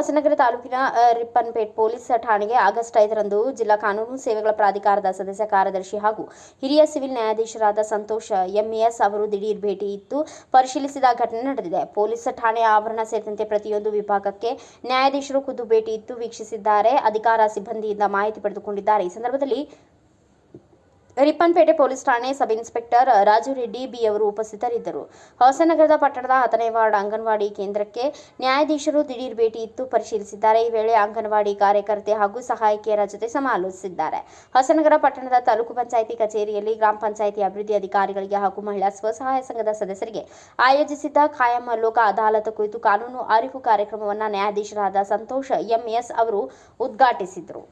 ಹೊಸನಗರ ತಾಲೂಕಿನ ರಿಪ್ಪನ್ಪೇಟ್ ಪೊಲೀಸ್ ಠಾಣೆಗೆ ಆಗಸ್ಟ್ 5ರಂದು ಜಿಲ್ಲಾ ಕಾನೂನು ಸೇವೆಗಳ ಪ್ರಾಧಿಕಾರದ ಸದಸ್ಯ ಕಾರ್ಯದರ್ಶಿ ಹಾಗೂ ಹಿರಿಯ ಸಿವಿಲ್ ನ್ಯಾಯಾಧೀಶರಾದ ಸಂತೋಷ್ ಎಂಎಸ್ ಅವರು ದಿಢೀರ್ ಭೇಟಿ ಇತ್ತು ಪರಿಶೀಲಿಸಿದ ಘಟನೆ ನಡೆದಿದೆ. ಪೊಲೀಸ್ ಠಾಣೆಯ ಆವರಣ ಸೇರಿದಂತೆ ಪ್ರತಿಯೊಂದು ವಿಭಾಗಕ್ಕೆ ನ್ಯಾಯಾಧೀಶರು ಖುದ್ದು ಭೇಟಿ ಇತ್ತು ವೀಕ್ಷಿಸಿದ್ದಾರೆ. ಅಧಿಕಾರ ಸಿಬ್ಬಂದಿಯಿಂದ ಮಾಹಿತಿ ಪಡೆದುಕೊಂಡಿದ್ದಾರೆ. ಈ ಸಂದರ್ಭದಲ್ಲಿ ರಿಪ್ಪನ್ಪೇಟೆ ಪೊಲೀಸ್ ಠಾಣೆ sub inspector Raju Reddy B ಅವರು ಉಪಸ್ಥಿತರಿದ್ದರು. ಹೊಸನಗರದ ಪಟ್ಟಣದ 10ನೇ ವಾರ್ಡ್ ಅಂಗನವಾಡಿ ಕೇಂದ್ರಕ್ಕೆ ನ್ಯಾಯಾಧೀಶರು ದಿಢೀರ್ ಭೇಟಿ ಇತ್ತು ಪರಿಶೀಲಿಸಿದ್ದಾರೆ. ಈ ವೇಳೆ ಅಂಗನವಾಡಿ ಕಾರ್ಯಕರ್ತೆ ಹಾಗೂ ಸಹಾಯಕಿಯರ ಜೊತೆ ಸಮಾಲೋಚಿಸಿದ್ದಾರೆ. ಹೊಸನಗರ ಪಟ್ಟಣದ ತಾಲೂಕು ಪಂಚಾಯಿತಿ ಕಚೇರಿಯಲ್ಲಿ ಗ್ರಾಮ ಪಂಚಾಯಿತಿ ಅಭಿವೃದ್ಧಿ ಅಧಿಕಾರಿಗಳಿಗೆ ಹಾಗೂ ಮಹಿಳಾ ಸ್ವಸಹಾಯ ಸಂಘದ ಸದಸ್ಯರಿಗೆ ಆಯೋಜಿಸಿದ್ದ ಖಾಯಂ ಲೋಕ ಅದಾಲತ್ ಕುರಿತು ಕಾನೂನು ಅರಿವು ಕಾರ್ಯಕ್ರಮವನ್ನು ನ್ಯಾಯಾಧೀಶರಾದ ಸಂತೋಷ್ ಎಂಎಸ್ ಅವರು ಉದ್ಘಾಟಿಸಿದರು.